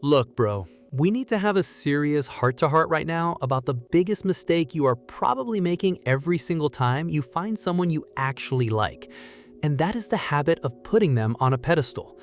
Look, bro, we need to have a serious heart-to-heart right now about the biggest mistake you are probably making every single time you find someone you actually like, and that is the habit of putting them on a pedestal.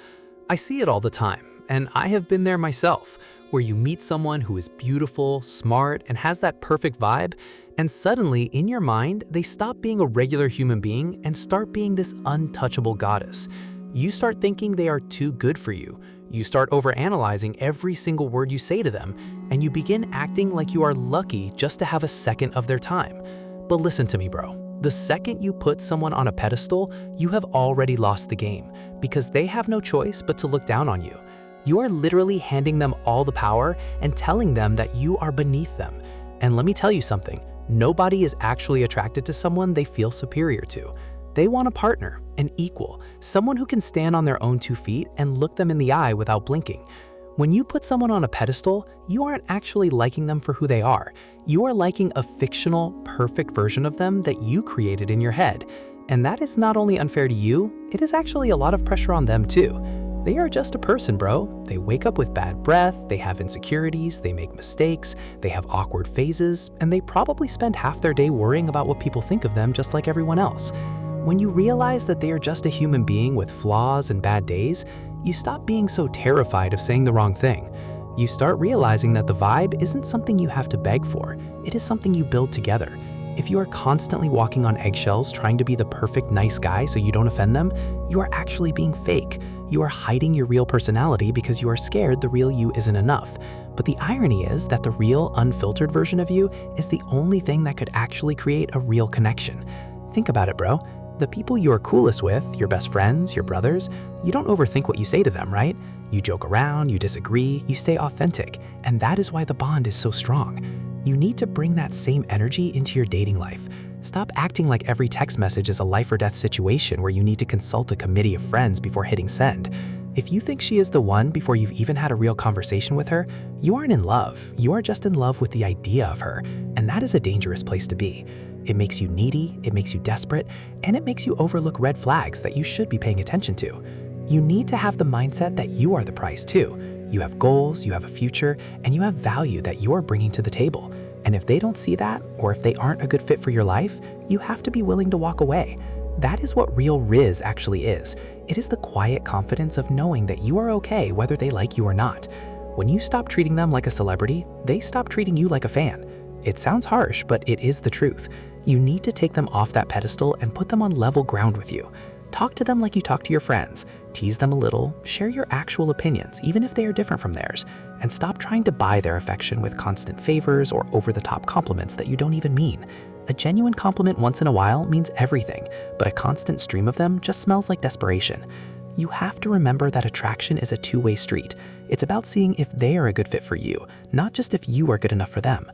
I see it all the time, and I have been there myself, where you meet someone who is beautiful, smart, and has that perfect vibe, and suddenly, in your mind, they stop being a regular human being and start being this untouchable goddess. You start thinking they are too good for you. You start overanalyzing every single word you say to them, and you begin acting like you are lucky just to have a second of their time. But listen to me, bro. The second you put someone on a pedestal, you have already lost the game, because they have no choice but to look down on you. You are literally handing them all the power and telling them that you are beneath them. And let me tell you something, nobody is actually attracted to someone they feel superior to. They want a partner, an equal, someone who can stand on their own 2 feet and look them in the eye without blinking. When you put someone on a pedestal, you aren't actually liking them for who they are. You are liking a fictional, perfect version of them that you created in your head. And that is not only unfair to you, it is actually a lot of pressure on them too. They are just a person, bro. They wake up with bad breath, they have insecurities, they make mistakes, they have awkward phases, and they probably spend half their day worrying about what people think of them just like everyone else. When you realize that they are just a human being with flaws and bad days, you stop being so terrified of saying the wrong thing. You start realizing that the vibe isn't something you have to beg for, it is something you build together. If you are constantly walking on eggshells trying to be the perfect nice guy so you don't offend them, you are actually being fake. You are hiding your real personality because you are scared the real you isn't enough. But the irony is that the real, unfiltered version of you is the only thing that could actually create a real connection. Think about it, bro. The people you are coolest with, your best friends, your brothers, you don't overthink what you say to them, right? You joke around, you disagree, you stay authentic, and that is why the bond is so strong. You need to bring that same energy into your dating life. Stop acting like every text message is a life or death situation where you need to consult a committee of friends before hitting send. If you think she is the one before you've even had a real conversation with her, you aren't in love. You are just in love with the idea of her, and that is a dangerous place to be. It makes you needy, it makes you desperate, and it makes you overlook red flags that you should be paying attention to. You need to have the mindset that you are the prize too. You have goals, you have a future, and you have value that you are bringing to the table. And if they don't see that, or if they aren't a good fit for your life, you have to be willing to walk away. That is what real Riz actually is. It is the quiet confidence of knowing that you are okay whether they like you or not. When you stop treating them like a celebrity, they stop treating you like a fan. It sounds harsh, but it is the truth. You need to take them off that pedestal and put them on level ground with you. Talk to them like you talk to your friends. Tease them a little, share your actual opinions, even if they are different from theirs, and stop trying to buy their affection with constant favors or over-the-top compliments that you don't even mean. A genuine compliment once in a while means everything, but a constant stream of them just smells like desperation. You have to remember that attraction is a two-way street. It's about seeing if they are a good fit for you, not just if you are good enough for them.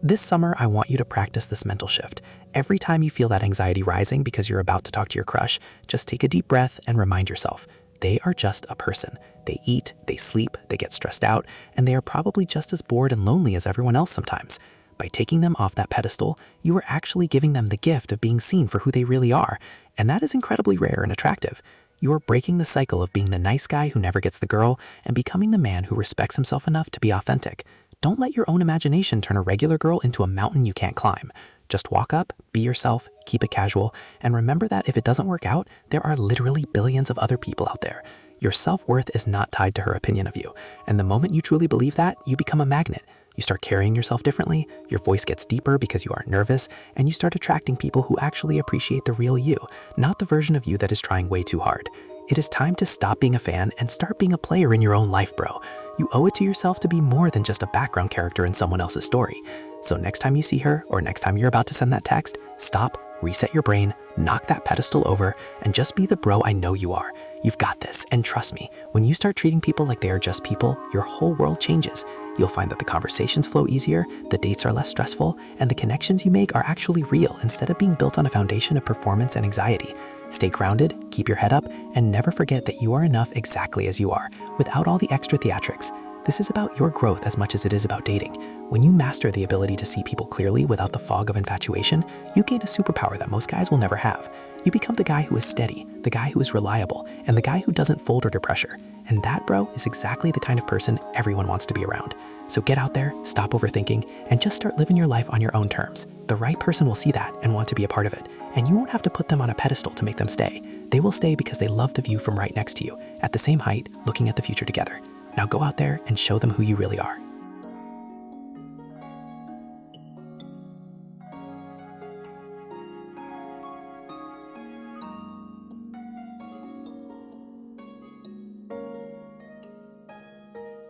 This summer, I want you to practice this mental shift. Every time you feel that anxiety rising because you're about to talk to your crush, just take a deep breath and remind yourself, they are just a person. They eat, they sleep, they get stressed out, and they are probably just as bored and lonely as everyone else sometimes. By taking them off that pedestal, you are actually giving them the gift of being seen for who they really are, and that is incredibly rare and attractive. You are breaking the cycle of being the nice guy who never gets the girl and becoming the man who respects himself enough to be authentic. Don't let your own imagination turn a regular girl into a mountain you can't climb. Just walk up, be yourself, keep it casual, and remember that if it doesn't work out, there are literally billions of other people out there. Your self-worth is not tied to her opinion of you, and the moment you truly believe that, you become a magnet. You start carrying yourself differently, your voice gets deeper because you aren't nervous, and you start attracting people who actually appreciate the real you, not the version of you that is trying way too hard. It is time to stop being a fan and start being a player in your own life, bro. You owe it to yourself to be more than just a background character in someone else's story. So next time you see her, or next time you're about to send that text, stop, reset your brain, knock that pedestal over, and just be the bro I know you are. You've got this, and trust me, when you start treating people like they are just people, your whole world changes. You'll find that the conversations flow easier, the dates are less stressful, and the connections you make are actually real instead of being built on a foundation of performance and anxiety. Stay grounded, keep your head up, and never forget that you are enough exactly as you are, without all the extra theatrics. This is about your growth as much as it is about dating. When you master the ability to see people clearly without the fog of infatuation, you gain a superpower that most guys will never have. You become the guy who is steady, the guy who is reliable, and the guy who doesn't fold under pressure. And that, bro, is exactly the kind of person everyone wants to be around. So get out there, stop overthinking, and just start living your life on your own terms. The right person will see that and want to be a part of it. And you won't have to put them on a pedestal to make them stay. They will stay because they love the view from right next to you, at the same height, looking at the future together. Now go out there and show them who you really are.